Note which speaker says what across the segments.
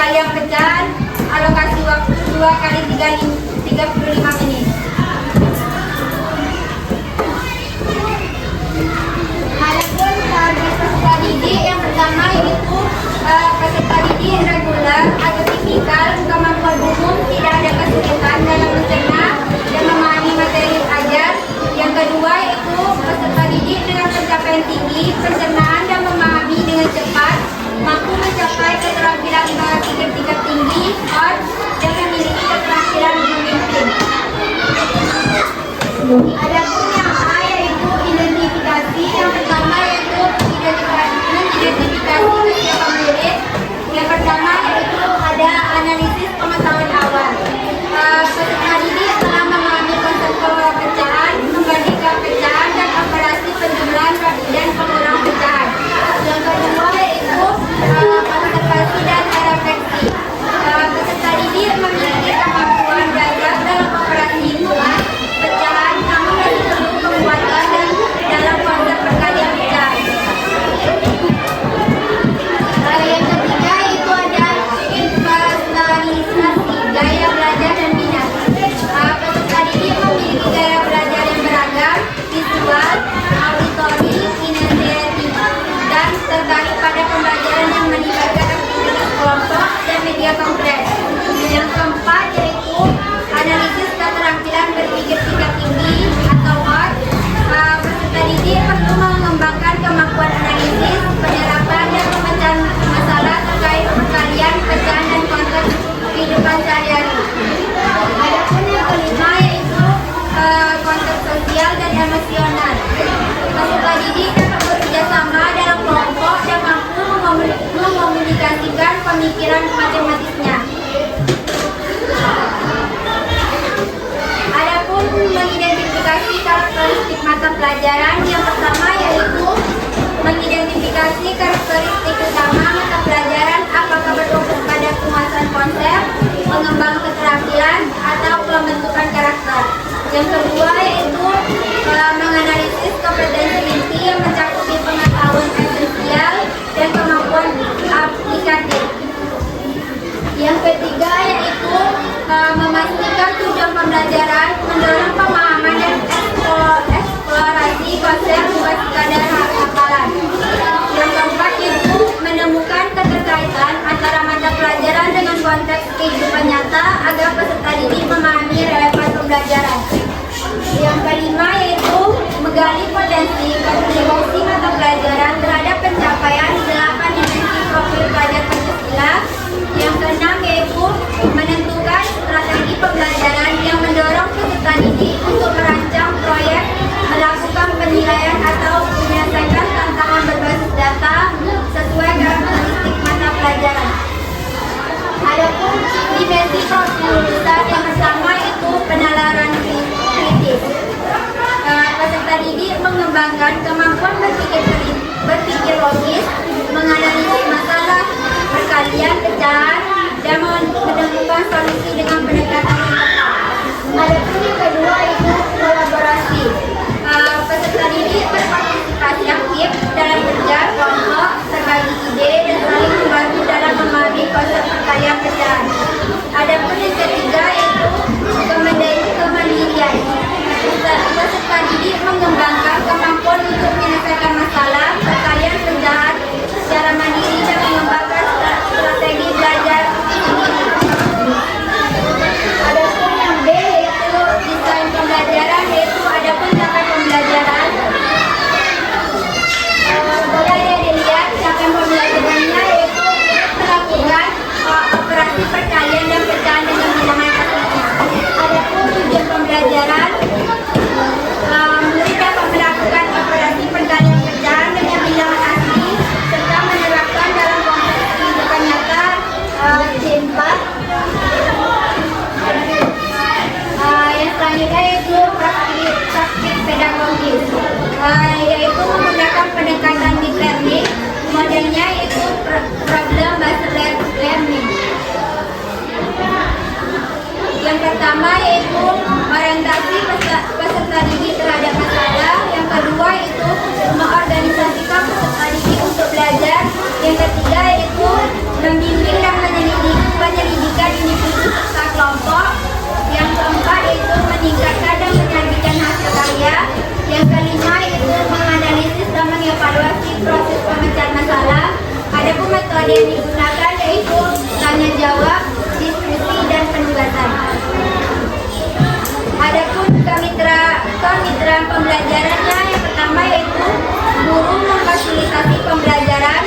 Speaker 1: perkalian pecahan, alokasi waktu 2 kali 35 menit. Adapun peserta didik yang pertama yaitu peserta didik reguler atau tipikal, kemampuan umum, tidak ada kesulitan dalam mencerna dan memahami materi ajar. Yang kedua yaitu peserta didik dengan pencapaian tinggi, pencernaan dan memahami dengan cepat, mampu mencapai keterampilan berpikir tingkat tinggi, dan memiliki keterampilan memimpin. Adapun yang A yaitu identifikasi. Yang pertama yaitu identifikasi siapa murid. Yang pertama yaitu ada analisis pengetahuan awal. Peserta didik telah memahami konsep pecahan, membandingkan pecahan dan operasi penjumlahan dan pengurangan pecahan. Yang kedua yaitu observasi dan refleksi. Peserta didik memiliki kemampuan belajar dalam operasi hitungan pecahan, namun masih perlu penguatan dan dalam konsep perkalian pecahan. Yang ketiga itu ada inventarisasi gaya belajar dan minat. Peserta didik memiliki gaya belajar yang beragam, visual, auditori, kinestetik, dan tertarik pada pembelajaran yang melibatkan aktivitas kelompok dan media konkret. Yang keempat yaitu analisis keterampilan berpikir tingkat tinggi atau OT. Peserta didik perlu mengembangkan kemampuan analisis, penerapan dan pemecahan masalah terkait perkalian, pecahan dan konsep kehidupan sehari-hari. Adapun yang kelima yaitu konsep sosial dan emosional. Peserta didik dapat bekerja sama dalam kelompok dan mampu mengomunikasikan pemikiran matematisnya. Adapun mengidentifikasi karakteristik mata pelajaran, yang pertama yaitu mengidentifikasi karakteristik utama mata pelajaran, apakah berfokus pada penguasaan konsep, pengembang keterampilan, atau pembentukan karakter. Yang kedua yaitu menganalisis kompetensi inti yang mencakupi pengetahuan esensial dan kemampuan aplikatif. Yang ketiga yaitu memastikan tujuan pembelajaran, mendorong pemahaman dan eksplorasi konsep bukan sekadar hafalan. Yang keempat yaitu menemukan keterkaitan antara mata pelajaran dengan konteks kehidupan nyata agar peserta didik memahami relevan pembelajaran. Yang kelima yaitu menggali potensi kontribusi mata pelajaran terhadap pencapaian 8 dimensi profil pelajar Pancasila. Yang keenam yaitu menentukan strategi pembelajaran yang mendorong peserta didik untuk merancang proyek, melakukan penilaian atau menyelesaikan tantangan berbasis data sesuai karakteristik mata pelajaran. Adapun dimensi profil lulusan yang pertama itu penalaran kritis. Peserta didik mengembangkan kemampuan berpikir logis, menganalisis masalah perkalian, pecahan, dan menemukan solusi dengan pendekatan yang tepat. Adapun yang kedua itu kolaborasi. Peserta didik berpartisipasi aktif dalam kerja kelompok, berbagi ide, dan saling membantu dalam memahami konsep perkalian pecahan. Adapun yang ketiga yaitu kemandirian. Peserta didik mengembangkan kemampuan untuk menyelesaikan masalah perkalian pecahan secara mandiri dan mengembangkan strategi belajar sendiri. Adapun yang B yaitu desain pembelajaran, yaitu ada capaian pembelajaran. Boleh dilihat capaian pembelajarannya metode yang digunakan yaitu tanya jawab, diskusi, dan penugasan. Adapun kemitraan pembelajarannya yang pertama yaitu guru memfasilitasi pembelajaran,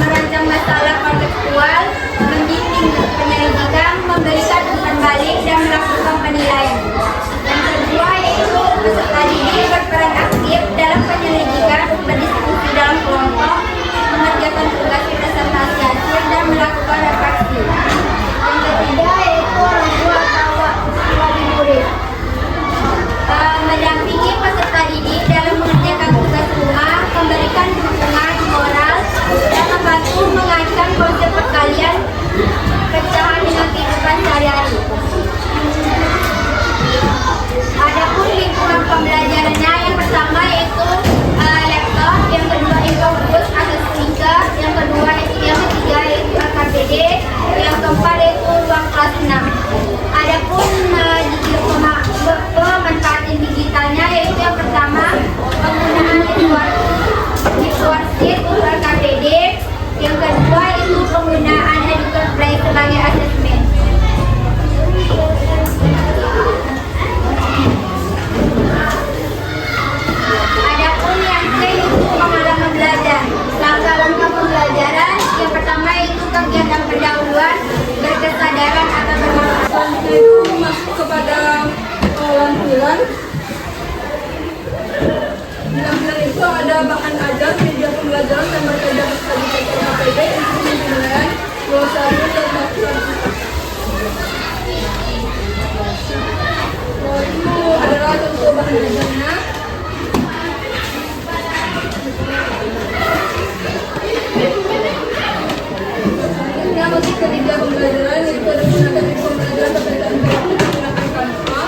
Speaker 1: merancang masalah kontekstual, membimbing penyelidikan, memberikan umpan balik, dan melakukan penilaian. Yang kedua yaitu peserta didik berperan aktif dalam penyelidikan, berdiskusi dalam kelompok, mengerjakan tugas presentasi hasil, dan melakukan refleksi. Yang ketiga yaitu orang tua atau wali murid, mendampingi peserta didik dalam mengerjakan tugas rumah, memberikan dukungan moral, dan membantu mengajarkan konsep perkalian pecahan dengan kehidupan sehari-hari. Adapun lingkungan pembelajarannya yang pertama yaitu laptop, yang kedua infobus atau speaker, yang ketiga yaitu AKPD, yang keempat yaitu ruang kelas 6. Adapun pemanfaatan digitalnya yaitu yang pertama penggunaan virtual seat untuk AKPD, yang kedua itu penggunaan Educate Play sebagai asesmen. Adapun yang itu pengalaman belajar. Langkah-langkah pembelajaran yang pertama itu kegiatan pendahuluan, berkesadaran atau bermanfaat.
Speaker 2: Itu masuk kepada lampiran. Di lampiran itu ada bahan ajar, media pembelajaran dan berkaedah studi KPD, instrumen penilaian, glosarium dan daftar. Itu adalah contoh bahan ajarnya. Yang ketiga pembelajaran yaitu ada gunakan pembelajaran berkaitan menggunakan Canva.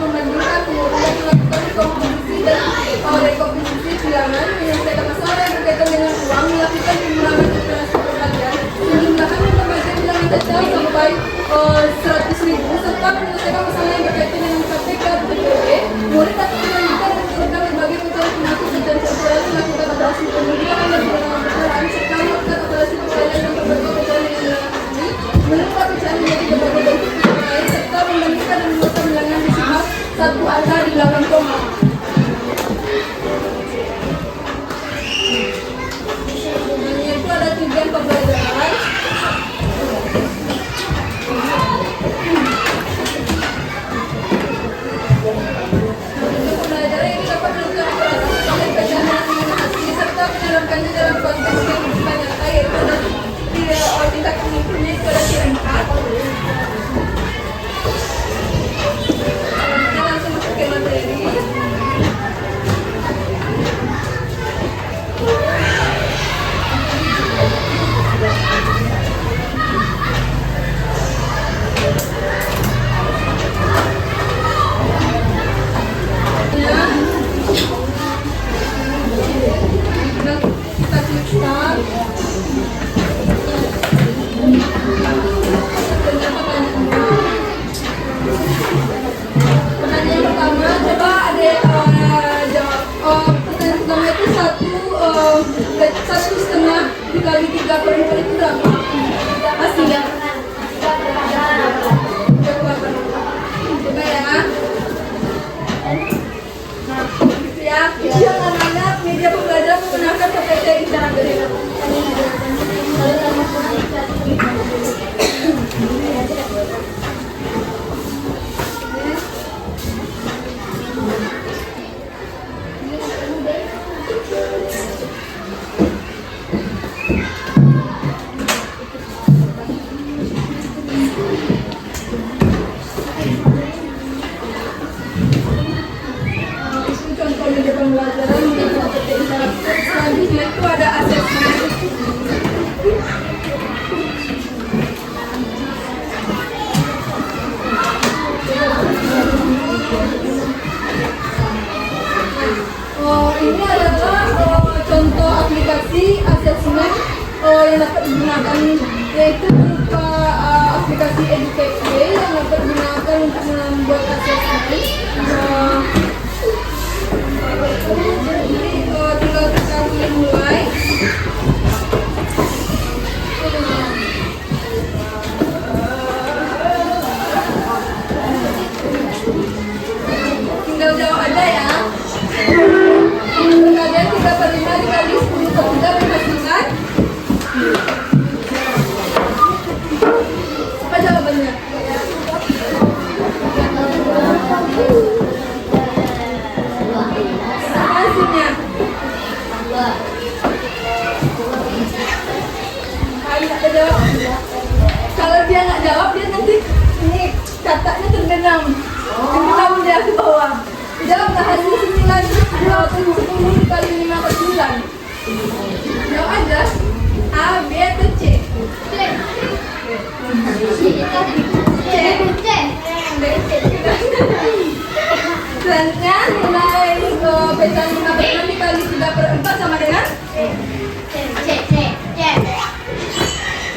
Speaker 2: Membandingkan, kemudian melakukan komposisi dan rekomposisi bilangan, menyelesaikan masalah yang berkaitan dengan uang, melakukan pengurangan operasi pembagian, penjumlahan dan pembagian bilangan detail sampai 100.000, serta menyelesaikan masalah yang berkaitan dengan KPK dan PPB. Murid dapat melanjutkan dan menurunkan berbagai mencari penyakit dan campuran, melakukan operasi pembagian dan pengurangan pecahan, serta melakukan operasi pembagian dan berbagai pecahan yang dilakukan, menukar pecahan menjadi berbagai bentuk yang lain, serta membandingkan dan membuat bilangan desimal satu angka di belakang koma. Itu ada tujuan pembelajaran. Untuk pembelajaran ini dapat dilakukan oleh pecahan dengan asli serta menerapkannya dalam konteks yang bersifat nyata, yaitu ada tingkat pengukurnya itu ada tiga 4. Materi aplikasi asesmen yang dapat digunakan, yaitu berupa aplikasi EducateWay yang dapat digunakan untuk membuat asesmen. Jadi tinggal kita mulai. Tinggal jawab aja ya. Kemudian 3/5 dikali 10 per 3 berhasilkan. Apa jawabannya? Apa hasilnya? Nggak jawab. Kalau dia nggak jawab, dia nanti ini kataknya terbenam. Terbenam dia ke bawah. Jawab hasil 9 10 dikali 5 per 9. Jawab aja. A, B atau C? C. Selanjutnya nilai pecahan 5 per 6 dikali 3 per 4 sama dengan?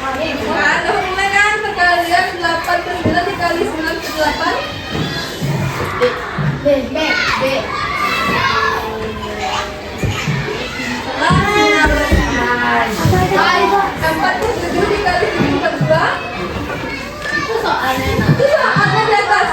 Speaker 2: Nah, mulai kan perkalian 8 per 9 dikali 9 per 8. B. 4 per 7 dikali 7 per 2. Itu soalnya di atas.